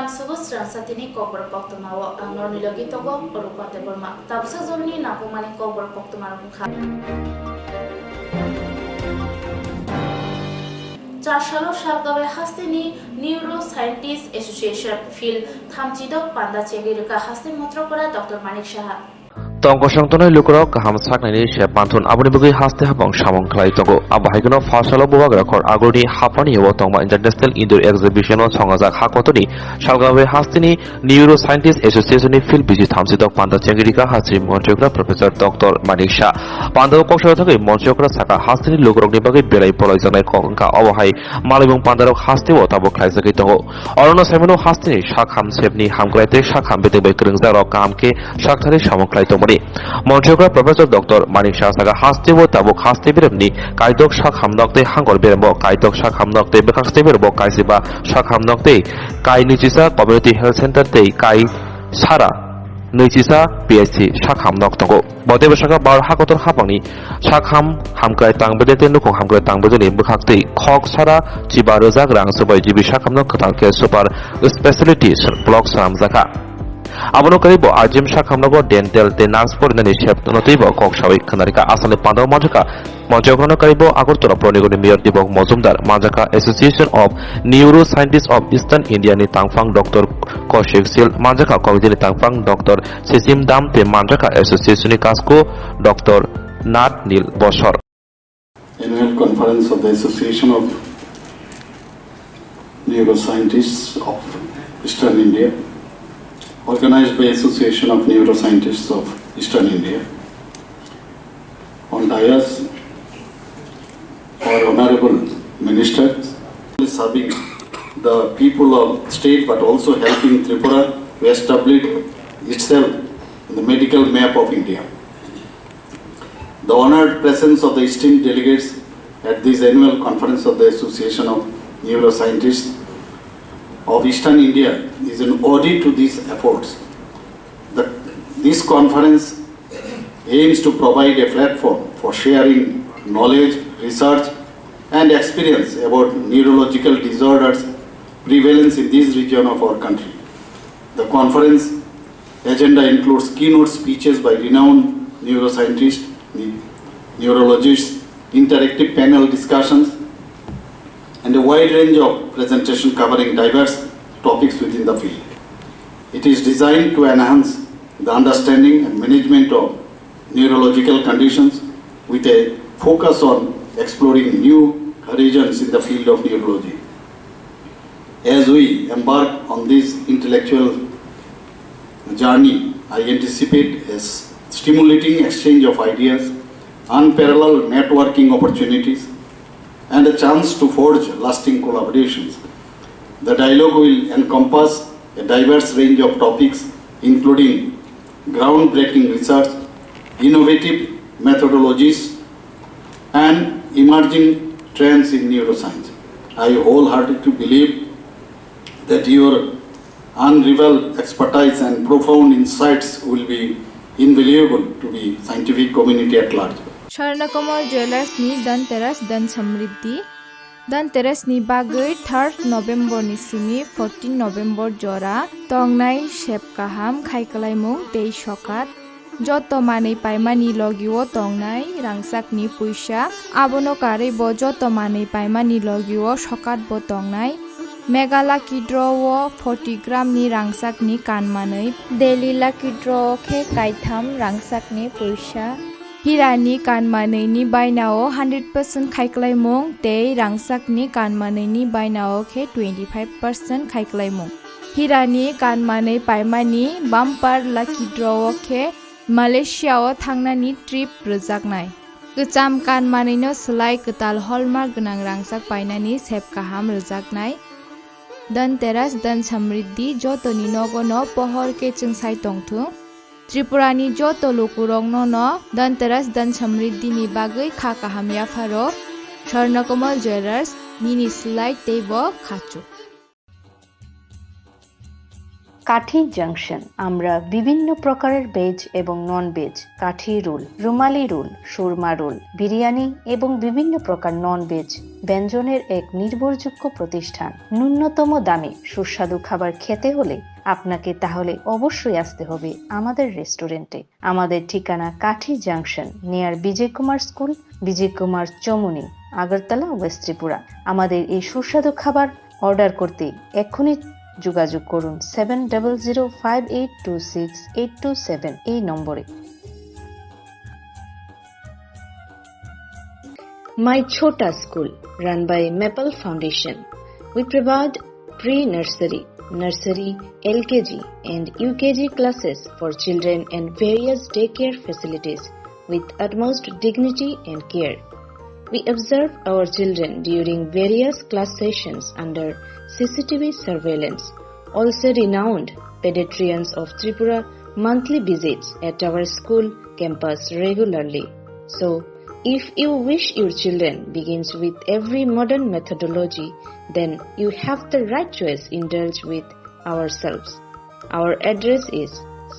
Swrangchati Swrangchati Kokborok Koktwma Nornilogi Togo Orupate Burma Tabsa Zorni Napumani Kokborok Koktwma Rukha 4 সালো সালগাবে হাস্তিনি neuro scientist association feel থামচিদক পান্ডা চেগিরকা হাস্তি মন্ত্র করা doctor Manik Saha Tongkosongtonai lukurok kaham saknani she pantun aboni bugi haste habang samong khlai tongo abahaigno fasalo bubag rakhor agurni hapani wo tongma international indoor exhibition o chongajak hakotoni salgawe hastini neuro scientist association ni field visit thamsitok panda chengirika hasri monchokra professor dr manik shah panda koksha thakai monchokra saka hastini lukurok ni bagi belai polai janai kongka obahai malibong pandarok haste wo tabo khlai jakai tongo orono saimono hastini shakham sepni hamkraite shakham bete bai krungjarok kamke shakthari samong khlai tongo Monchokra Professor Dr. Manik Shah Saga Hasti wo tabuk Hasti Biremni Kaidok Shak Hamnokte Hangor Birembo Kaidok Shak Hamnokte Bekakste Birembo Kaisiba Shak Hamnokte Kai Nichisa Community Health Center Te Kai Sara Nichisa PHC Shak Hamnok Tongo Bodeba Shaka Bar Hakotor Hapani Shak Hamkai Tang Bedete Nukong Hamkai Tang Bedele Bekakte Kok Sara Chiba Rozak Rang Sobai Jibi Shak Hamnok Katanke Super Specialty Block Sam Zaka Abono karibo Arjim Shakhamnogo Dental te Naspor nani shep notibo kok shawik khanarika asale pandaw majaka Monchokrono karibo Agartala Pronigoni Mayor Dibok Mozumdar Majaka Association of Neuroscientists of Eastern India ni Tangfang Dr. Kaushik Sil Majaka Committee ni Tangfang Dr. Sisim Dam te Majaka Association ni Kasko Dr. Nat Nil Boshor Annual Conference of the Association of Neuroscientists of Eastern India organized by Association of Neuroscientists of Eastern India. On dais, our Honorable Minister is serving the people of state but also helping Tripura to establish itself in the medical map of India. The honored presence of the esteemed delegates at this annual conference of the Association of Neuroscientists of Eastern India is an audit to these efforts. This conference aims to provide a platform for sharing knowledge, research and experience about neurological disorders prevalence in this region of our country. The conference agenda includes keynote speeches by renowned neuroscientists, neurologists, interactive panel discussions, and a wide range of presentation covering diverse topics within the field. It is designed to enhance the understanding and management of neurological conditions with a focus on exploring new horizons in the field of neurology. As we embark on this intellectual journey, I anticipate a stimulating exchange of ideas, unparalleled networking opportunities, and a chance to forge lasting collaborations. The dialogue will encompass a diverse range of topics including groundbreaking research, innovative methodologies, and emerging trends in neuroscience. I wholeheartedly believe that your unrivaled expertise and profound insights will be invaluable to the scientific community at large. Swrangchati Jewelers ni Dhanteras Dan Samriddhi Dhanteras ni bagui 3rd November ni simi 14 November jora tongnai shep kaham khaikalaimung tei sokat joto manei paimani logiwo tongnai rangsak ni puisa abono kare bo joto manei paimani logiwo sokat bo tongnai Megala Kidro wo 40 gram ni rangsak ni kanmanei Delhi Lucky Draw khe kaitham rangsak ni puisa Hirani kanmanei ni bainao 100% khaiklaimung tei rangsakni kanmanei ni bainao khe 25% khaiklaimung Hirani kanmanei paimani bumper lucky draw khe Malaysia o thangnani trip rujaknai Gcham kanmanei no slai ktal hallmark gnang rangsak painani sep kaham rujaknai Dhanteras Dan Samriddhi jotoni nogono pohor ke chungsai tongthung Tripurani joto lukurok no Dhanteras Dan Samriddhi ni bagui kha kaham yafaro Swrangchati Jewelers nini slide teibo khachu কাঠি junction আমরা বিভিন্ন প্রকারের veg এবং non veg, কাঠি role, রুমালি role, Surma role, biryani এবং বিভিন্ন প্রকার non veg ব্যঞ্জনের এক নির্ভরযোগ্য প্রতিষ্ঠান। ন্যূনতম দামে সুস্বাদু খাবার খেতে হলে আপনাকে তাহলে অবশ্যই আসতে হবে আমাদের রেস্টুরেন্টে। আমাদের ঠিকানা কাঠি জাংশন নিয়ার বিজয় কুমার স্কুল, বিজয় কুমার চমুনি, আগরতলা, ওয়েস্ট ত্রিপুরা। আমাদের এই সুস্বাদু খাবার অর্ডার করতে এক্ষুনি যোগাযোগ করুন 7005826827 এই নম্বরে। My Chota School, run by Maple Foundation. We provide pre-nursery, nursery, LKG and UKG classes for children and various daycare facilities with utmost dignity and care. We observe our children during various class sessions under CCTV surveillance. Also renowned pediatricians of Tripura monthly visits at our school campus regularly. So, if you wish your children begins with every modern methodology, then you have the right choice. Indulge with ourselves. Our address is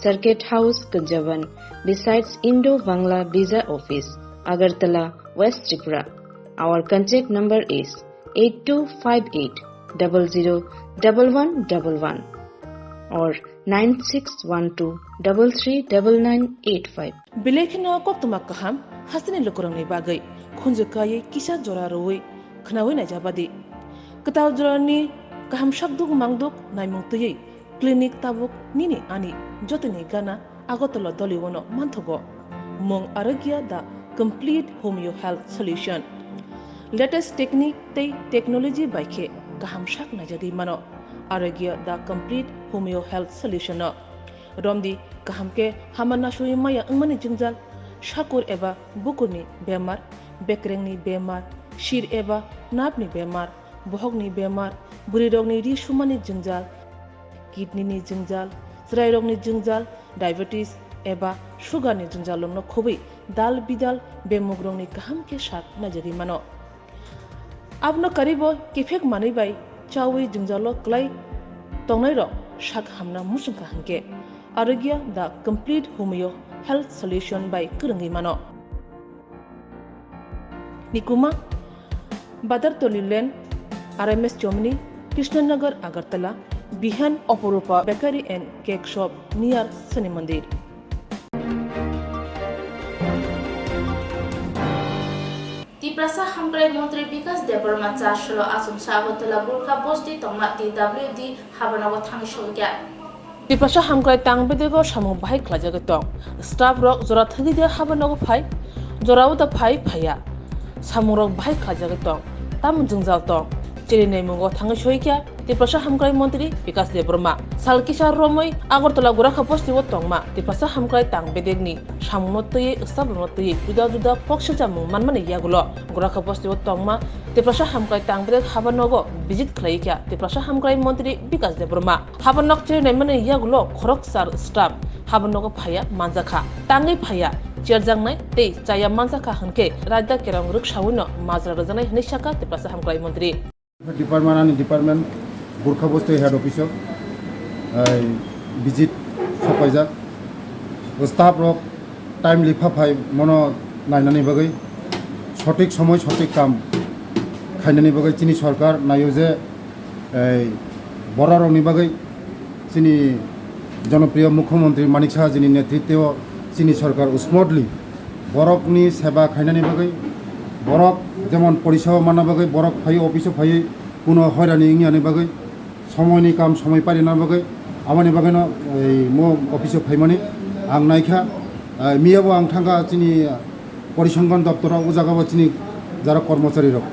Circuit House, Kunjavan, besides Indo-Bangla Visa Office, Agartala, West Tripura. Our contact number is 8258 001111 or 9612 339985. Bilekino Koktwma kaham hasini lukurangni bagai khunjukai kisa joraroi khnawai na jabadi ketaw jorani kaham shabduk mangduk naimungtui clinic tabuk nini ani jotini gana agotolo doliwono manthogo mong aragya da complete homeo health solution latest technique tei technology baikhe kaham shak na jadi mano aragya da complete homeo health solution romdi kahamke hamana shui maya angmani jingjal shakur eba bukurni bemar bekrengni bemar shir eba napni bemar bohogni bemar buri rogni ri shumani jingjal kidney ni jingjal srai rogni jingjal diabetes eba sugar ni jingjal lomno khobai dal bidal bemugrongni kahamke shak najari mano abno karibo kifek mani bai chawi jingjalo klai tongnai ro shak hamna musungka hanke aragya the complete homeo health solution by kurangi mano nikuma badar tolilen RMS Chomni Krishnanagar Agartala Bihan Oporupa Bakery and Cake Shop near Sani Mandir. Tiprasa Hamgrai Montri Bikas Deborma Chashlo Asum Sagotala Gurkha Bosti Tongma DWD Habanago Tangshogya. Tiprasa Hamgrai Tangbedego Shamu Bahai Klajagatong Staff Rock Zorathagi de Habanago Pai Zorauta Pai Paya Samurok Bahai Klajagatong Tam Jungzaltong Chirine Mungo Tangashoika Tiprasa Hamgrai Montri Bikas Deborma Salkisha Romoi Agortola Gurkha Bosti Tongma Tiprasa Hamgrai Tangbedegni Shamunotoi Stabunotoi Juda Juda Pokshajamu Manmani Yagulo Gurkha Bosti Tongma Tiprasa Hamgrai Tangbedeg Habanogo visit Klaika Tiprasa Hamgrai Montri Bikas Deborma Habanok Chirine Mani Yagulo Khoroksar Staff Habanogo Paya Manzaka Tangi Paya Chirjangnai Te Chaya Manzaka Hanke Raja Kerang Rukshawuno Mazra Razanai Nishaka Tiprasa Hamgrai Montri Department Gurkha Bosti Head Officer visit Sopajak Staff Rock Timely Papai Mono Nainani Bagai Sotik Somoy Sotik Kam Kainani Bagai Chini Sarkar Nayuze Boraroni Bagai Chini জনপ্রিয় মুখ্যমন্ত্রী মানিক সাহা যিনি নেতৃত্বে চিনি সরকার smoothly বরফনি সেবা খাইনানি বাগৈ বরফ যেমন পরিষেবা মানা বাগৈ বরফ ফাই অফিসে ফাই কোনো হয়রানি ইংয়ানি বাগৈ সময়নি কাম সময় পারিনা বাগৈ আমানি বাগৈন এই মো অফিসে ফাইমানি আং নাইখা মিয়াবো আং থাঙ্গা চিনি পরিসংখ্যান দপ্তরাव উজাগাবো চিনি যারা কর্মচারী রক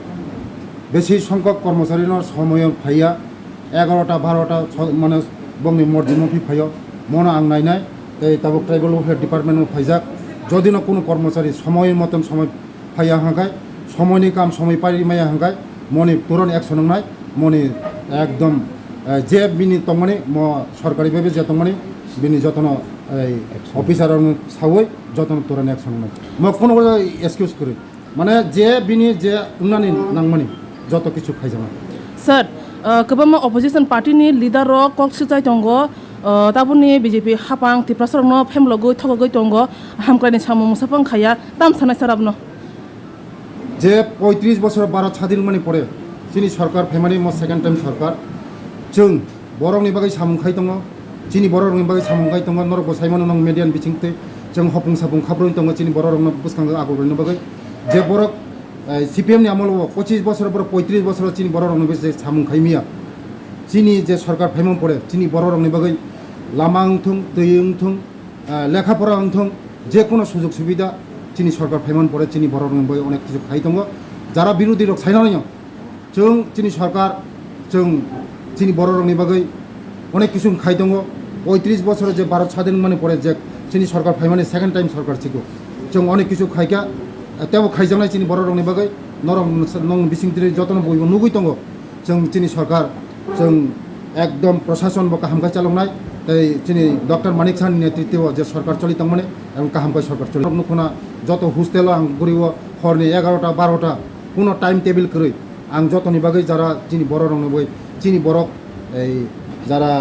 বেশি সংখ্যক কর্মচারীর সময় ফাইয়া 11টা 12টা মানে বংনি মর্জিমফি ফাইয় মনে আং নাইনাই এই তাবক ট্রাইবেল ওয়েলফেয়ার ডিপার্টমেন্ট ফাইজাক যদি না কোনো কর্মচারী সময়ের মতন সময় ফাইয়া হাঙ্গায় সময়নি কাম সময় পারি মাইয়া হাঙ্গায় মনে তুরন্ত অ্যাকশন নাই মনে একদম যে বিনি তংমানি ম সরকারিভাবে যে তংমানি বিনি যতন এই অফিসার সাউই যতন তুরন্ত অ্যাকশন নাই ম কোনো এক্সকিউজ করে মানে যে বিনি যে উন্নয়ন নাংমানি যত কিছু খাইজামা স্যার কবম অপোজিশন পার্টি নি লিডার কক্সিজাই দঙ্গ তাবুনি বিজেপি হাপাং তিপ্রাসরং ফেমলগৈ থগগৈ দङ হামক্লাইনি সামং সাপাং খায়া তাম সানাय সারাবनो যে 35 বছর ভারত স্বাধীন মানে পরে চিনি সরকার ফেমানি মো সেকেন্ড টাइम সরকার जों बरकनि बागै सामुंखाय दङ चिनि बरकनि बागै सामुंखाय दङ नर गसाइमान नं मेडियान बिथिंते जों हपुं सापुं खाब्रनि दङ चिनि बरकनो बुसखांग आगरनि बागै जे बरक सीपीएम नि आमल 25 बছর बर 35 বছর चिनि बरकनो बे सामुंखाय मिया चिनि जे सरकार फेमन परे चिनि बरकनि बागै लामा अंथुं दै अंथुं लेखापড়া अंथुं जे कोनो सुजुग सुबिदा चिनि सरकार फेमन परे चिनि बरकनि बागै अनेक किछु खाय दङ যারা বিরোধী রক সাইনাय जों चिनि सरकार जों চিনি বড়রংনি বাগৈ অনেক কিছু খাই দङ 35 বছর যে ভারত স্বাধীন মানে পরে যে চিনি সরকার ফাইমানে সেকেন্ড টাइम সরকার ছিগো जों অনেক কিছু খাইকা তেও খাইজানাय চিনি বড়রংনি বাগৈ নরম নং বিসিংতিरि যতन বইबो नुगै दङ जों চিনি সরকার जों एकदम प्रशासन बा काहामका चालंनाय তাই চিনি ডক্টর মানিক সাহানি নেতৃত্বে যে সরকার চলিত মানে এবং কাহামকা সরকার চলি নখনা যত হোস্টেল আং গরিব হরনি 11টা 12টা কোনো টাইম টেবিল কरै आं যতনি বাগৈ যারা চিনি বড়রংনি বাগৈ চিনি বরক এই যারা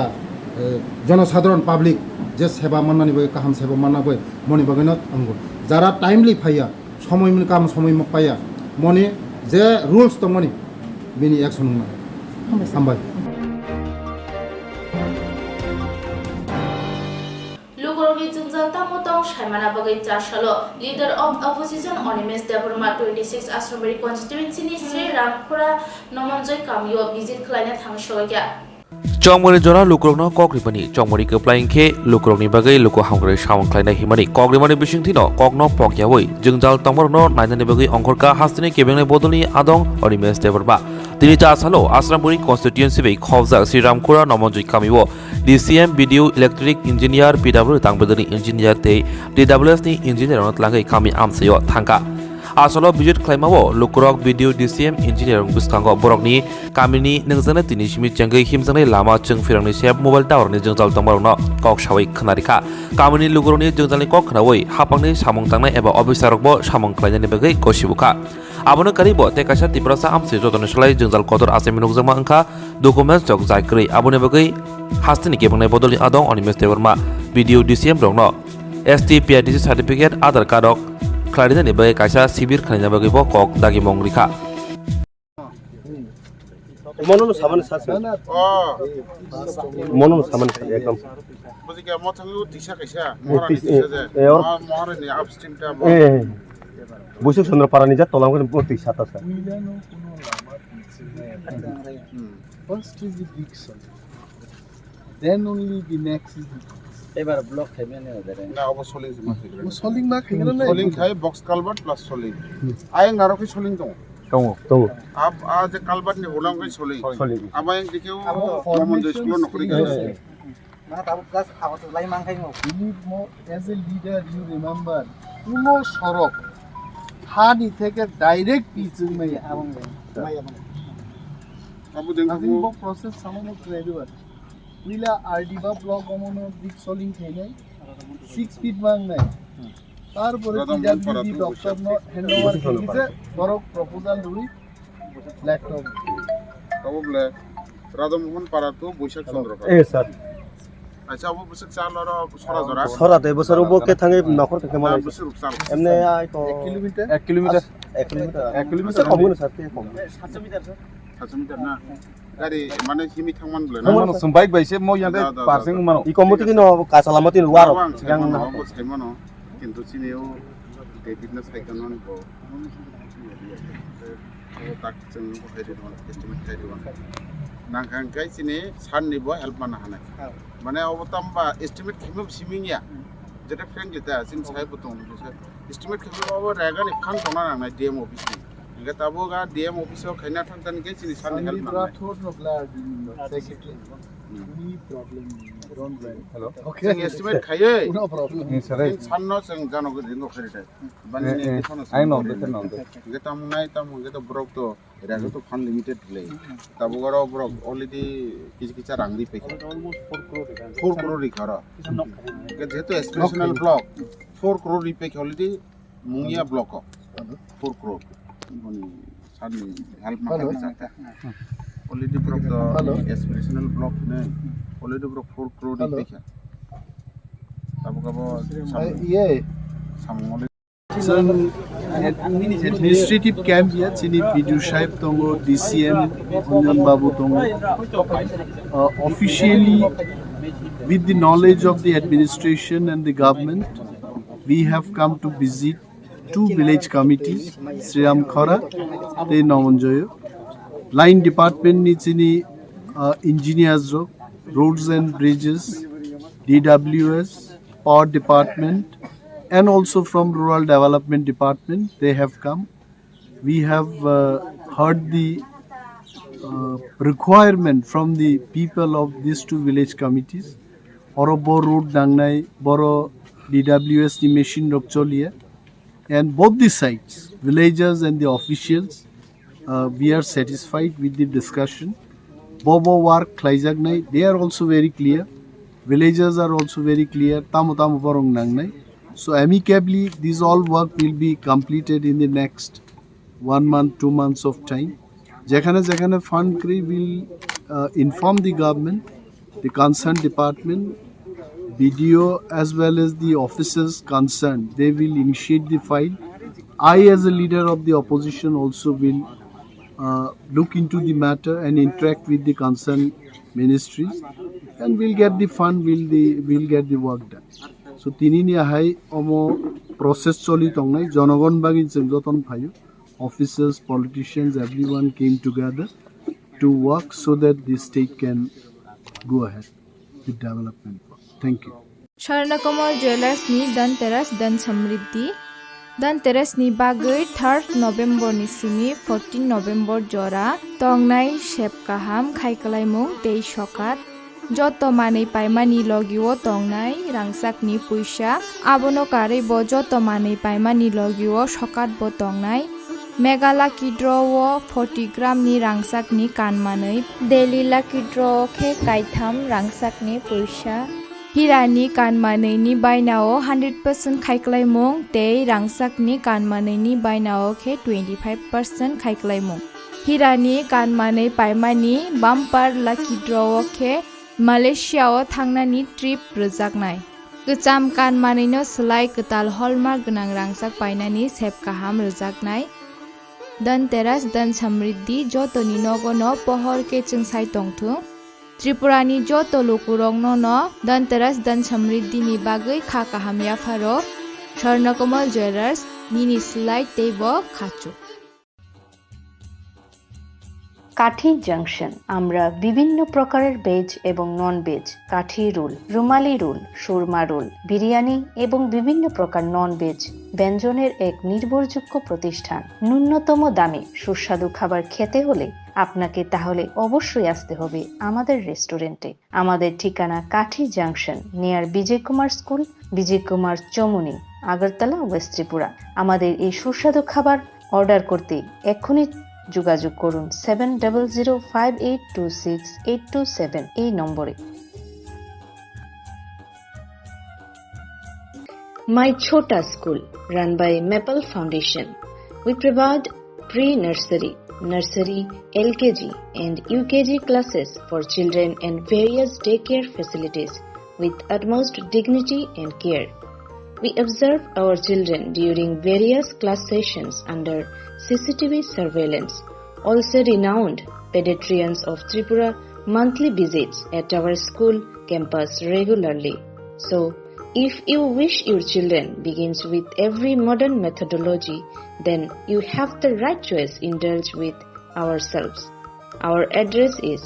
জনসাধারণ পাবলিক যে সেবা মাননানি বাগৈ কাহাম সেবা মাননা বাগৈ মনি বাগৈनो आंगो যারা টাইমলি ফাইয়া সময় মনি কাম সময় পাইয়া মনি যে রুলস তো মনি বিনি অ্যাকশন না হামবাই Lugoroni Jungjal Tamotong Shaimana Bagai Chashalo, leader of opposition Onimes Deborma 26 Asromeri constituency ni Sri Ramkhura Nomonjoy Kamyo visit Klainet Hangshoya. Chongmori jora lukrokno kokripani chongmori keplaingkhe lukrokni bagai luko hamgre samung khlainai himani kokrimani bisingthino kokno pokyawoi jungjal tongmorno nainani bagai ongkorka hastini kebengnai bodolni adong Onimes Deborma তিনি চাসালো আসরামপুরি constituency বে খবজা শ্রীরামখুরা নমনজয় কামিও DCM BDO electric engineer PW তাংবেদনি engineer তে DWS नि ইঞ্জিনিয়ার অনতলাঙ্গै কামি আমসাयो थांका আসলো বিজিট ক্লাইমাও লুকরক বিডিও ডিসিএম ইঞ্জিনিয়ার বিসকাंगो बरकनि कामिनि नोंजोंनो दिनैसिम चेंगै हिमजोंनि लामा जों फिरांनि सेब मबाइल टावरनि जोंजाल तंबारनो कक सावै खोनारिखा कामिनि लुगरनि जोंजालनि कक खोनावै हापांनि सामं तांनाय एबा अफिसारकबो सामं क्लायनायनि बागै गसिबुखा आबोनो कारिबो तेकासा तिब्रासा आमसे जतन सलाय जोंजाल कदर आसेमिनुक जमा अंखा डकुमेन्टस जक जायक्रै आबोनो बागै हास्तिनि केबंनाय बदलनि आदं Animesh देवरमा video DCM रंनो ST पिआरटीसी certificate आधार कार्डक क्लारिनानि बागै कायसा सिबिर खानायनि बागैबो कक दागि मंग्रिखा मनोनो सामान सासे मनोनो सामान एकदम बुझिके म थंगु तिसा कैसा मोरा तिसा जे मोरा नि अपस्ट्रीम टा बुसु चन्द्र पारानि जा तलांगो बोति साता सा first is the big soil then only the next is the এবার ব্লক খাইবে না ওদের না অব সোলিং soling না খাইগরা না সোলিং খাই বক্স কালভার্ট প্লাস সোলিং আই নারকে সোলিং দङ दङ अब आज कालभार्ट नि होलांगै सोलिं अब आं दिखेउ मोमन स्कुल नखरि गाइस না তাবো গাছ আগত লাই মাংখাই মো as a leader you remember কোনো সড়ক হানি থেকে ডাইরেক্ট পিচিং মে আবং अब देखो process সামনে ক্রেডিবল উইলা আরডিবা ব্লক অমনো বিগ সোলিং খাইনাই 6 ফিট মাং নাই তারপরে পিডব্লিউডি ডক্টর নো হ্যান্ডওভার কিছে বড় প্রপোজাল দুই ল্যাপটপ তবলে রাধামোহন পাড়া তো বৈশাখ চন্দ্র ए सर আচ্ছা অব বৈশাখ চাল আর সরা জরা सरा दे बसर उबो के थांगे नखर के माने বৈশাখ চাল एमने आइ तो 1 किलोमीटर 1 किलोमीटर कम न सर के कम 700 মিটার স্যার 700 মিটার না गाडी माने हिमी थांमान बले ना सम बाइक बाइसे म यादे पार्सिंग मानो इ कमति कि न कासालामति वार yang na ko saimano কিন্তু চিনেও ডেভিডনা সাইকানন को tak जों बहायदो एस्टिमेट खायदो नांखांखाय चिने साननिबो हेल्प मानो हानाय माने अबतामबा एस्टिमेट खायमो सिमिंगिया जेटा फ्रेंड जेता सिन साइबो दं एस्टिमेट खायमो रेगानि फान दंना नांनाय डीएम अफिसनि इंगा ताबो गा डीएम अफिसाव खायना थांतन के चिनि साननि हेल्प मानो secretary any problem don't worry hello okay estimate खायै no problem साननो जों जानो दिन खरिथाय बानि I know ge tamnai ge to brok to raga to fund limited le tabo garo brok already kicha rangdi pe almost 4 crore ri khara ge jeto aspirational block 4 crore ri pe already mungia block 4 crore bani sadni help ma ka chata already brok to aspirational block ne already bro 4 crore di pekha tabo kabo yeah administrative camp here chini PDO Saib tongo DCM Anjan Babu tongo officially with the knowledge of the administration and the government we have come to visit 2 village committees Swrangchati te Namanjoyo line department ni chini engineers roads and bridges DWS power department and also from rural development department they have come we have heard the requirement from the people of these 2 village committees Orobo road dangnai boro DWS ni machine rok cholia and both the sides villagers and the officials we are satisfied with the discussion bobo work klaijagnai they are also very clear villagers are also very clear tamu borong nangnai so amicably these all work will be completed in the next 1 month 2 months of time jekhane fund kri will inform the government the concerned department BDO as well as the officers concerned they will initiate the file I as a leader of the opposition also will look into the matter and interact with the concerned ministries and we'll get the fund we'll get the work done so tinini hai omo process choli tongnai jonogon bagi joton phayo officers politicians everyone came together to work so that the state can go ahead with development work. Thank you. Swrangchati Jewelers ni Dhanteras Dan Samriddhi Dhanteras ni bagui 3rd November ni simi 14 November jora tongnai shep kaham khaikalaimung tei sokat joto manei paimani logiwo tongnai rangsak ni puisa abono kare bo joto manei paimani logiwo sokat bo tongnai megala kidrowo 40 gram ni rangsak ni kanmanei daily lucky draw khe kaitham rangsak ni puisa Hirani kanmanei ni bainao 100% khaikalaimung tei rangsak ni kanmanei ni bainao khe 25% khaikalaimung Hirani kanmanei paimani bumper lucky draw khe Malaysia o thangnani trip rojaknai Gacham kanmanei slai katal hallmark gnang rangsak painani sep kaham rojaknai Dhanteras Dan Samriddhi jotoni nogono pohor ke chungsai tongthung Tripurani joto lokurong no Dhanteras Dan Samriddhi ni bagui kha kaham yafaro Swrangchati Jewelers nini slai teibo khachu কাঠি junction আমরা বিভিন্ন প্রকারের veg এবং non veg কাঠি role রুমালি role Surma role biryani এবং বিভিন্ন প্রকার non veg ব্যঞ্জনের এক নির্ভরযোগ্য প্রতিষ্ঠান ন্যূনতম দামে সুস্বাদু খাবার খেতে হলে আপনাকে তাহলে অবশ্যই আসতে হবে আমাদের রেস্টুরেন্টে আমাদের ঠিকানা কাঠি জাংশন নিয়ার বিজয় কুমার স্কুল বিজয় কুমার চমুনি আগরতলা ওয়েস্ট ত্রিপুরা আমাদের এই সুস্বাদু খাবার অর্ডার করতে এক্ষুনি যোগাযোগ করুন 7005826827 এই নম্বরে My Chota School run by Maple Foundation we provide pre-nursery nursery LKG and UKG classes for children and various daycare facilities with utmost dignity and care we observe our children during various class sessions under CCTV surveillance. Also renowned pediatricians of Tripura monthly visits at our school campus regularly. So, if you wish your children begins with every modern methodology, then you have the right choice indulge with ourselves. Our address is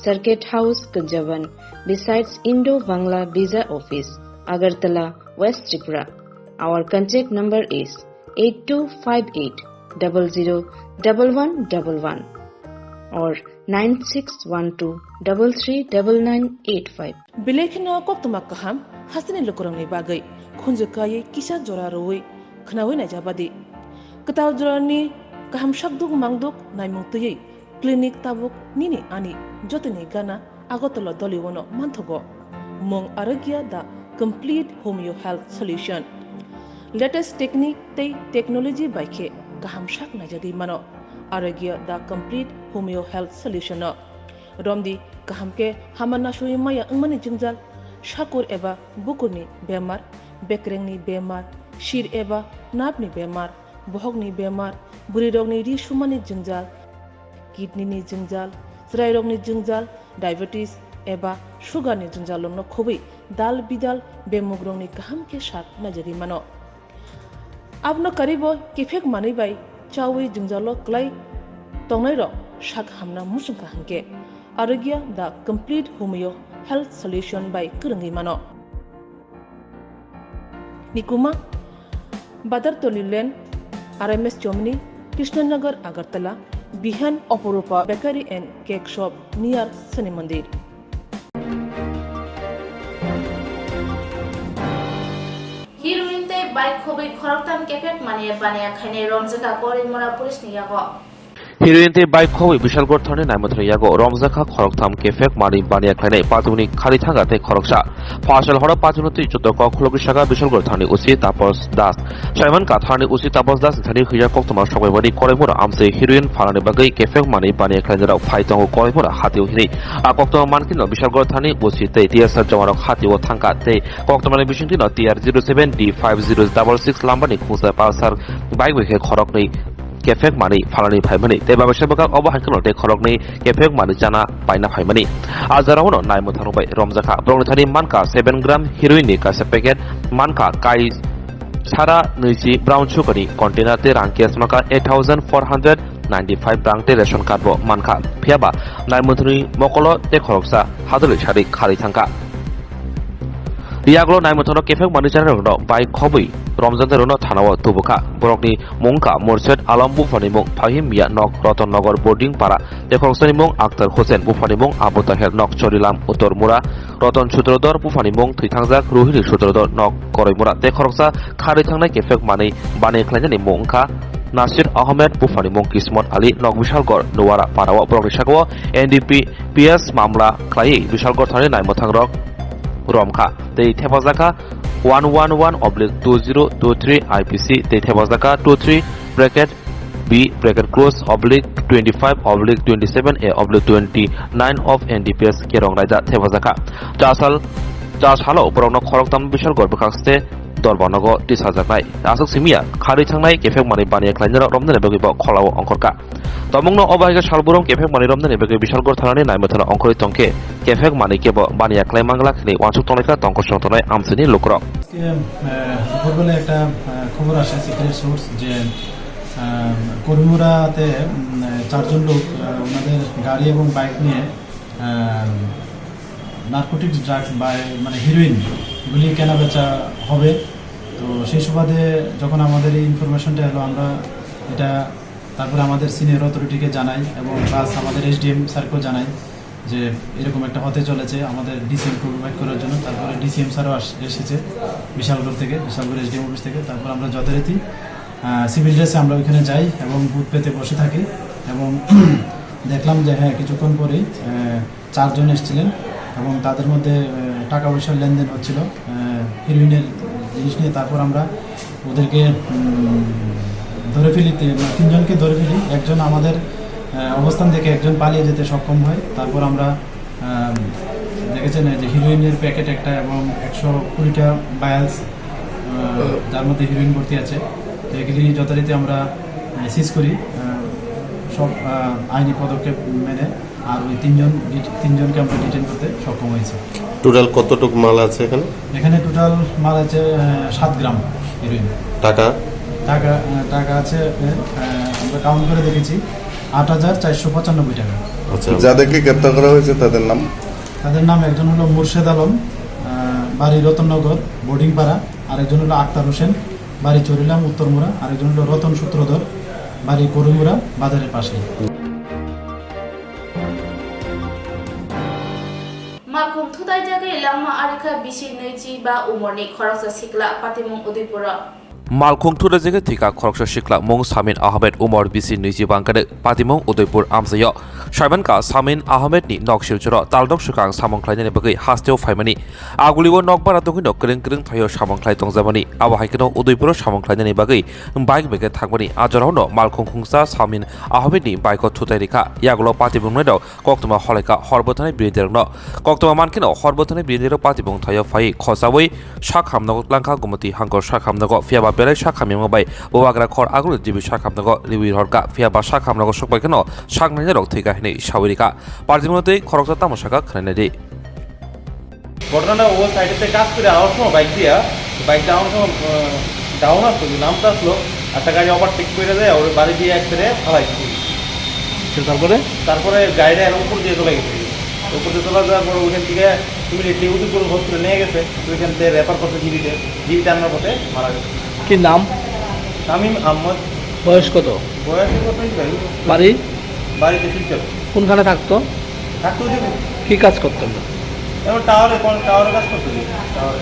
Circuit House, Kunjavan, besides Indo-Bangla Visa Office, Agartala, West Tripura. Our contact number is 8258001111 or 9612339985. Bilekino Koktwma kaham hasini lokorongni bagai khunjukai kisa jora roi khnawi na jabadi kataw jorani kaham shakduk mangduk naimungtui clinic tabuk nini ani jotini gana agotolo doliwono manthogo mong arogya da complete homeo health solution latest technique tei technology baikhe kaham shak na jadi mano arogya da complete homeo health solution romdi kahamke hamana shui maya angmani jingjal shakur eba bukurni bemar bekrengni bemar shir eba napni bemar bohogni bemar burirogni ri shumani jingjal kidney ni jingjal srairogni jingjal diabetes eba sugar ni jingjal no khobi dal bidal bemugrongni kahamke shat najari mano abno karibo kifek mani bai chawi jingjalo klai tongnai ro shak hamna musung kahamke arogya the complete homeo health solution by kurungi mano nikuma badar tolilen RMS Chomni Krishnanagar Agartala Bihan Oporupa Bakery and Cake Shop near Sani Mandir Heroin te bike khobi khoroktam kefek mane baniya khaine romjaka korimora police ni yago হিরোইনতে bike খবই বিশালগড় থানে নাইমথরে ইয়াগো রমজাখা খরকথাম কেফেক মারি বানিয়া খাইনাই পাতুনি খালি থাঙ্গাতে খরকসা ফাশাল হর পাতুনতি চোদ্দ কখলগি শাখা বিশালগড় থানে উসি তাপস দাস সাইমান কা থানে উসি তাপস দাস থানি হিয়া কোক্তমা সবাইবারি করেমুরা আমসে হিরোইন ফালানি বাগৈ কেফেক মারি বানিয়া খাইনারাও ফাইতঙ্গ করেমুরা হাতিও হিনি কোক্তমা মানকিন বিশালগড় থানে উসি তে টিএসআর জমারক হাতিও থাঙ্কা তে কোক্তমানি বিশিংটিন TR 07D5066 লাম্বানি খুসা পালসার বাইক বেখে খরকনি কেফেক মানি ফালানি ফাইমানি তে বাবাসেবকা অবহাইকনো তে খরকনি কেফেক মানি জানা পাইনা ফাইমানি আজারাওনো নাইমথানুবাই রমজাখা ব্রংথানি মানকা 7 গ্রাম হিরোইননি কাছে প্যাকেট মানকা কাই সারা নৈজি ব্রাউন সুগারনি কন্টেনার তে রাংকেস মাকা 8495 ব্রাংতে রেশন কার্ড মানকা ফিয়াবা নাইমথানি মকলো তে খরকসা হাদলি সারি খালি থাঙ্কা ইয়াগলো নাইমথানো কেফেক মানি জানারনো বাই খবই রমজানের থানাও তুবুকা বরকনি মুংকা মোরশেদ আলম বুফানি মুং ফাহিম মিয়া নক রতননগর বোর্ডিং পাড়া দেখংসানি মুং আক্তার হোসেন বুফানি মুং আবু তাহের নক চরিলাম উত্তর মুরা রতন সূত্রধর বুফানি মুং থৈথাংজাক রোহিণী সূত্রধর নক করইমুরা দেখরকসা খারি থাংনাই কেফেক মানি বানি খ্লাইনানি মুংখা নাসির আহমেদ বুফানি মুং কিসমত আলী নক বিশালগড় নোয়ারা পাড়াও বরকনি সাগো NDPS মামলা খ্লাই বিশালগড় থানে নাইমথাংরক রমখা তেই থেপাজাকা 111/2023 IPC তেই থেপাজাকা 23(2(3) of NDPS kerong raja থেপাজাকা চাসালো বরংনো খরকতাম Bishalgarh বখাসতে দরবানগো 30,000 নাই আসক সিমিয়া খারি থাংনাই কেফেক মানি বানিয়া খ্লাইনারা রমজানে বেগিব খলাও অঙ্করকা তমংনো অবাহিকা সালবুরং কেফেক মানি রমজানে বেগি বিশালগড় থানানি নাইমথানা অঙ্করি তংকে কেফেক মানি কেব বানিয়া খ্লাই মাংলা খিনি ওয়ানসুক তংলাইকা তংক সংতনাই আমসিনি লোকরক ভোরবেলা একটা খবর আসে সিক্রেট সোর্স যে করিমুরাতে 4 জন লোক ওনাদের গাড়ি এবং বাইক নিয়ে নার্কোটিক্স ড্রাগস বা মানে হিরোইন এগুলি কেনাবেচা হবে। তো সেই সুবাদে যখন আমাদের এই ইনফরমেশনটা এলো আমরা এটা তারপরে আমাদের সিনিয়র অথরিটিকে জানাই এবং প্লাস আমাদের SDM স্যারকেও জানাই যে এরকম একটা হতে চলেছে আমাদের DCM প্রোভাইড করার জন্য। তারপরে DCM স্যারও এসেছে বিশালগড় থেকে, বিশালগড় SDM অফিস থেকে। তারপর আমরা যথারীতি সিভিল ড্রেসে আমরা ওইখানে যাই এবং বুথ পেতে বসে থাকি এবং দেখলাম যে হ্যাঁ কিছুক্ষণ পরেই 4 জন এসেছিলেন এবং তাদের মধ্যে টাকা পয়সার লেনদেন হচ্ছিল হিরোইনের জিনিস নিয়ে। তারপর আমরা ওদেরকে ধরে ফেলি, 3 জনকে ধরে ফেলি। একজন আমাদের অবস্থান থেকে একজন পালিয়ে যেতে সক্ষম হয়। তারপর আমরা দেখেছেন যে হিরোইনের প্যাকেট একটা এবং 120টা বায়ালস যার মধ্যে হিরোইন ভর্তি আছে। তো এগুলি যথারীতি আমরা সিজ করি সব আইনি পদক্ষেপ মেনে। আর ওই 3 জনকে আমরা ডিটেইন করতে সক্ষম হয়েছি। টোটাল কতটুকু মাল আছে এখানে? এখানে টোটাল মাল আছে 7 গ্রাম হিরোইন। টাকা আছে আমরা কাউন্ট করে দেখেছি 8,495 টাকা। আচ্ছা, যাদেরকে গ্রেপ্তার করা হয়েছে তাদের নাম একজন হলো মুর্শেদ আলম, বাড়ি রতননগর বোর্ডিং পাড়া। আরেকজন হলো আক্তার হোসেন, বাড়ি চরিলাম উত্তরমুরা। আরেকজন হলো রতন সূত্রধর, বাড়ি করিমুরা বাজারের পাশে। মাকুম থুতাই জাগে লামা আরিখা বিশি নৈজি বা উমরনি খরকসা সিকলা পাতিমুং Udaipur Malkhung thu rejeke thika khoroksa shikla mong Samin Ahmed Umar bisi niji bangkade patimong Udaipur amsayo Shaiban ka Samin Ahmed ni nokshil choro taldok shukang samong khlaina ni bagai hasteo faimani aguliwo nokbara tokino kring kring thayo samong khlai tongjamani abo haikeno Udaipur samong khlaina ni bagai bike bege thakbani ajorhono Malkhung khungsa Samin Ahmed ni bike ko thutai rikha yagulo patimong no Koktwma holaika horbothani birindirno Koktwma mankino horbothani birindirok patimong thayo phai khosawai shakhamnago langkha gumati hangkor shakhamnago fiaba belai shakhamyang bai bobagra khor agul jibi shakhamnago riwir horka fiaba shakhamnago sokbai keno shaknai rok thika hini shawirika parjimote khorokta tamoshaka khnainadi ঘটনাটা ও সাইডেতে কাজ করে hour সময় bike down down আসলো নামটা আসলো একটা গাড়ি overtake করে দেয় ওর বাড়ি দিয়ে একবারে ফালাইছি তারপরে গাড়িটা এর উপর দিয়ে চলে গেছে উপর দিয়ে চলে যাওয়ার পরে ওইখান থেকে ইমিডিয়েটলি উদয়পুর হসপিটালে নিয়ে গেছে ওইখান থেকে রেফার করতে জীবিতে আনার পথে মারা গেছে কি নাম শামীম আহমদ বয়স কত বাড়িতে শিলচর কোনখানে থাকতো কি কাজ করতেন এখন টাওয়ারে কাজ করতে টাওয়ারে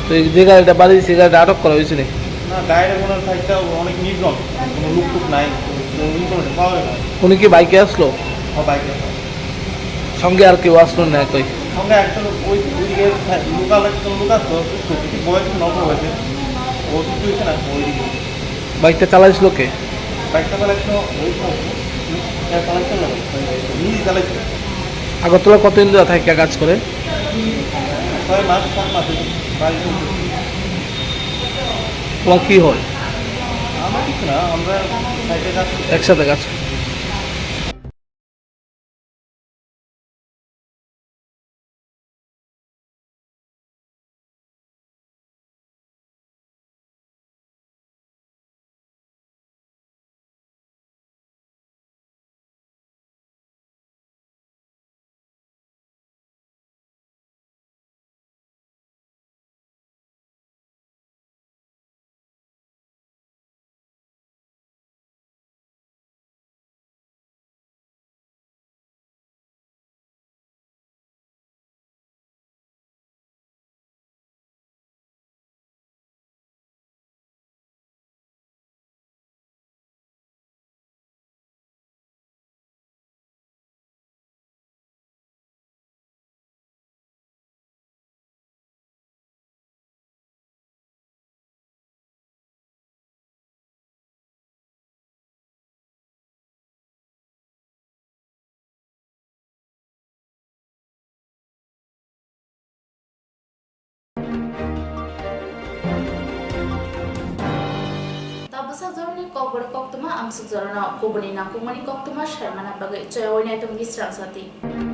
তো এই যে গাড়িটা বাড়ি সে গাড়িটা আটক করা হয়েছিল না গাড়ির কোনো সাইডটা অনেক নির্জন কোনো লুক নাই ইনফরমেশন পাওয়া যায় না উনি কি বাইকে আসলো বাইকে সঙ্গে আর কেউ আসলো না কই সঙ্গে একটা ওইদিকে লোকাল একটা লোক আসতো বয়স নষ্ট হয়েছে ও কিছু হয়েছে না ওইদিকে বাইকটা চালাইছিল কে বাইকটা চালাইছিল ওই চালাইছিল না নিজে চালাইছিল আগরতলা কতদিন ধরে থাকে কাজ করে 6 মাস 7 মাস বাড়িতে তোমার কি হয় আমার কিছু না আমরা সাইডে কাজ একসাথে কাজ Zoroni Kokborok Koktwma amsuk zorona kubuni nangkungmani Koktwma Sharmana bagai Swrangchati